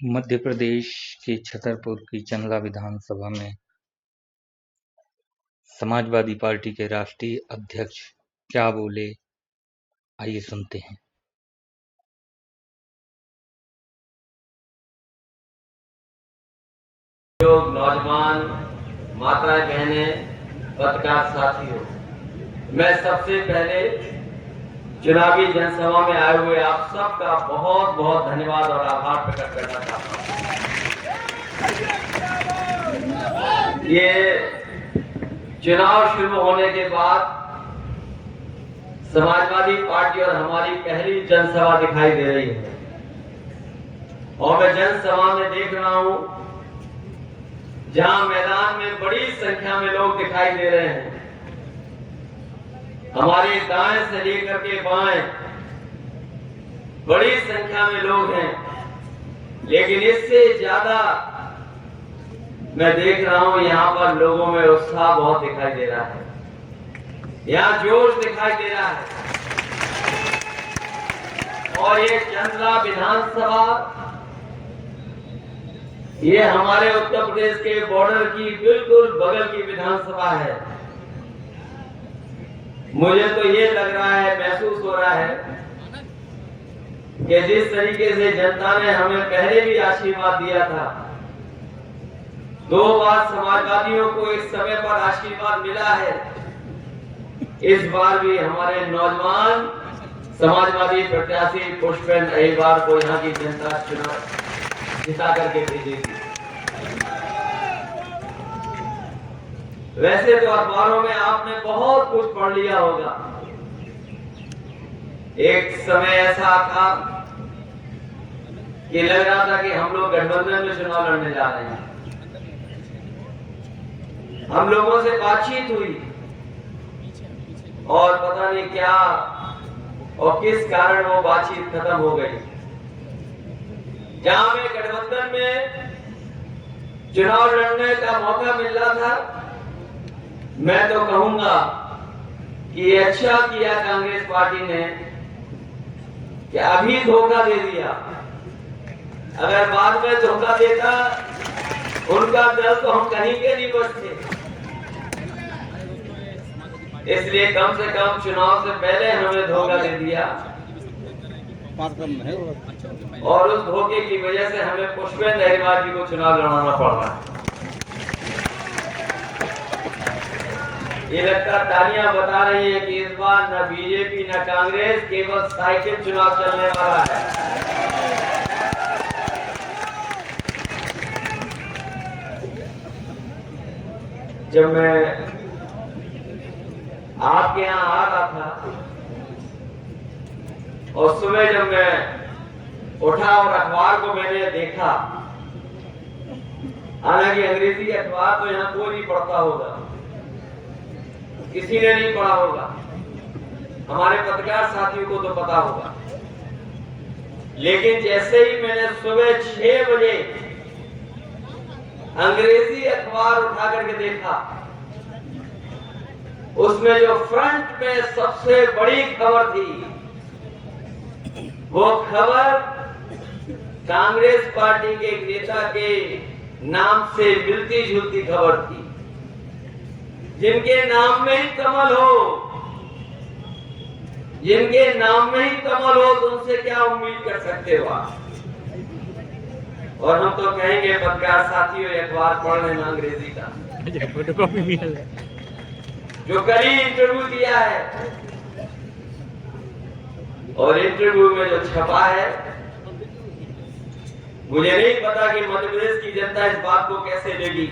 मध्य प्रदेश के छतरपुर की चंदला विधानसभा में समाजवादी पार्टी के राष्ट्रीय अध्यक्ष क्या बोले, आइए सुनते हैं। लोग, नौजवान, माताएं, बहनें, पत्रकार साथियों, मैं सबसे पहले चुनावी जनसभा में आए हुए आप सबका बहुत बहुत धन्यवाद और आभार प्रकट करना चाहता हूं। ये चुनाव शुरू होने के बाद समाजवादी पार्टी और हमारी पहली जनसभा दिखाई दे रही है और मैं जनसभा में देख रहा हूं जहां मैदान में बड़ी संख्या में लोग दिखाई दे रहे हैं। हमारे दाएं से लेकर के बाएं बड़ी संख्या में लोग हैं, लेकिन इससे ज्यादा मैं देख रहा हूं यहां पर लोगों में उत्साह बहुत दिखाई दे रहा है, यहां जोश दिखाई दे रहा है। और ये चंदला विधानसभा, ये हमारे उत्तर प्रदेश के बॉर्डर की बिल्कुल बगल की विधानसभा है। मुझे तो ये लग रहा है, महसूस हो रहा है कि जिस तरीके से जनता ने हमें पहले भी आशीर्वाद दिया था, 2 बार समाजवादियों को इस समय पर आशीर्वाद मिला है, इस बार भी हमारे नौजवान समाजवादी प्रत्याशी पुष्पेंद्र अहिरवार को यहाँ की जनता चुनाव जिता करके भेजेगी। वैसे तो अखबारों में आपने बहुत कुछ पढ़ लिया होगा। एक समय ऐसा था कि लग रहा था कि हम लोग गठबंधन में चुनाव लड़ने जा रहे हैं। हम लोगों से बातचीत हुई और पता नहीं क्या और किस कारण वो बातचीत खत्म हो गई। जहां में गठबंधन में चुनाव लड़ने का मौका मिल रहा था, मैं तो कहूंगा कि ये अच्छा किया कांग्रेस पार्टी ने कि अभी धोखा दे दिया। अगर बाद में धोखा देता, उनका दल तो हम कहीं के नहीं बचते। इसलिए कम से कम चुनाव से पहले हमें धोखा दे दिया और उस धोखे की वजह से हमें पुष्पेंद्र अहिरवार जी को चुनाव लड़ाना पड़ रहा है। ये लगता तालियां बता रही है कि इस बार न बीजेपी न कांग्रेस, केवल साइकिल चुनाव चलने वाला है। जब मैं आपके यहाँ आ रहा था और सुबह जब मैं उठा और अखबार को मैंने देखा, हालांकि अंग्रेजी अखबार तो यहाँ कोई नहीं पढ़ता होगा, किसी ने नहीं पढ़ा होगा, हमारे पत्रकार साथियों को तो पता होगा, लेकिन जैसे ही मैंने सुबह 6 बजे अंग्रेजी अखबार उठा करके देखा, उसमें जो फ्रंट में सबसे बड़ी खबर थी, वो खबर कांग्रेस पार्टी के एक नेता के नाम से मिलती जुलती खबर थी। जिनके नाम में ही कमल हो, जिनके नाम में ही कमल हो, तो उनसे क्या उम्मीद कर सकते हो आप? और हम तो कहेंगे पत्रकार साथियों, अखबार पढ़ लेना अंग्रेजी का, जो कल ही इंटरव्यू दिया है और इंटरव्यू में जो छपा है, मुझे नहीं पता कि मध्य प्रदेश की जनता इस बात को कैसे लेगी,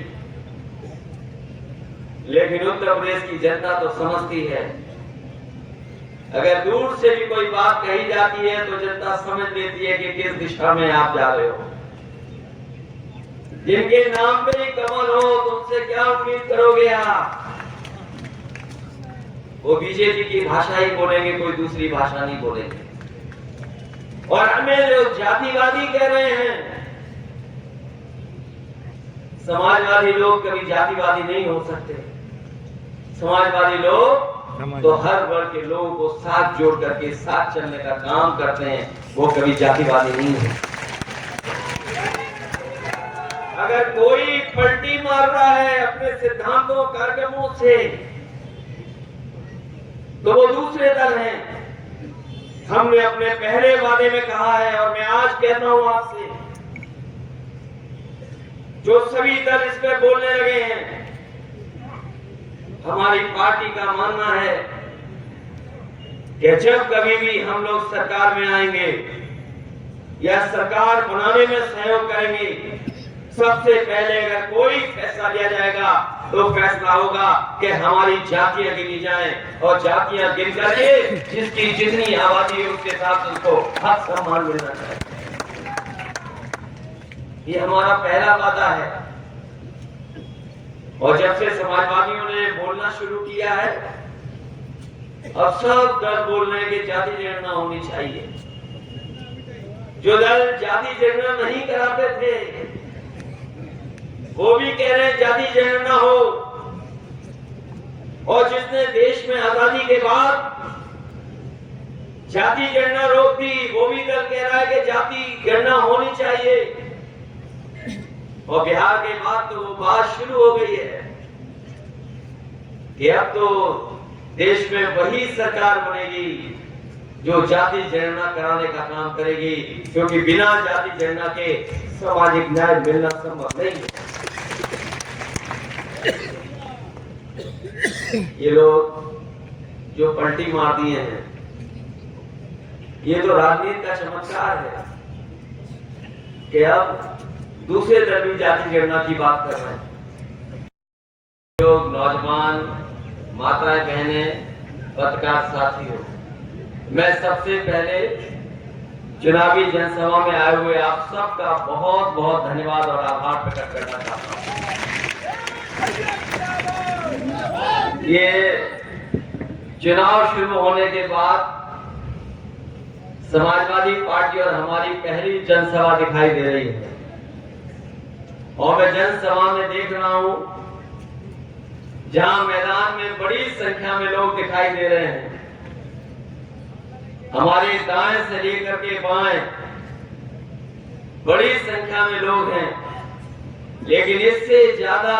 लेकिन उत्तर प्रदेश की जनता तो समझती है। अगर दूर से भी कोई बात कही जाती है तो जनता समझ लेती है कि किस दिशा में आप जा रहे हो। जिनके नाम में ही कमल हो, तुमसे क्या उम्मीद करोगे आप? वो बीजेपी की भाषा ही बोलेंगे, कोई दूसरी भाषा नहीं बोलेंगे। और हमें जो जातिवादी कह रहे हैं, समाजवादी लोग कभी जातिवादी नहीं हो सकते। समाजवादी लोग तो हर वर्ग के लोगों को साथ जोड़ करके साथ चलने का काम करते हैं, वो कभी जातिवादी नहीं है। अगर कोई पलटी मार रहा है अपने सिद्धांतों कार्यक्रमों से तो वो दूसरे दल हैं। हमने अपने पहले वादे में कहा है और मैं आज कहता हूं आपसे, जो सभी दल इस पे बोलने लगे हैं, हमारी पार्टी का मानना है कि जब कभी भी हम लोग सरकार में आएंगे या सरकार बनाने में सहयोग करेंगे, सबसे पहले अगर कोई फैसला लिया जाएगा तो फैसला होगा कि हमारी जातियां गिनी जाएं और जातियां गिन करके जिसकी जितनी आबादी है उसके साथ उसको हक सम्मान मिलना चाहिए। ये हमारा पहला वादा है। और जब से समाजवादियों ने बोलना शुरू किया है, अब सब दल बोल रहे हैं कि जाति जनगणना होनी चाहिए। जो दल जाति जनगणना नहीं कराते थे वो भी कह रहे हैं जाति जनगणना हो, और जिसने देश में आजादी के बाद जाति गणना रोक दी वो भी दल कह रहा है कि जाति गणना होनी चाहिए। और बिहार के बाद तो वो बात शुरू हो गई है कि अब तो देश में वही सरकार बनेगी जो जाति जनगणना कराने का काम करेगी, क्योंकि बिना जाति जनगणना के सामाजिक न्याय मिलना संभव नहीं है। ये लोग जो पलटी मार दिए हैं, ये तो राजनीति का चमत्कार है कि अब दूसरे दल भी जाति गणना की बात कर रहे हैं। लोग, नौजवान, माताएं, बहनें, पत्रकार साथियों, मैं सबसे पहले चुनावी जनसभा में आए हुए आप सबका बहुत बहुत धन्यवाद और आभार प्रकट करना चाहता हूं। ये चुनाव शुरू होने के बाद समाजवादी पार्टी और हमारी पहली जनसभा दिखाई दे रही है, और मैं जनसभा में देख रहा हूं जहां मैदान में बड़ी संख्या में लोग दिखाई दे रहे हैं। हमारे दाएं से लेकर के बाएं बड़ी संख्या में लोग हैं, लेकिन इससे ज्यादा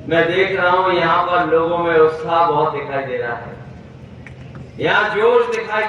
मैं देख रहा हूं यहाँ पर लोगों में उत्साह बहुत दिखाई दे रहा है। यहाँ जोश दिखाई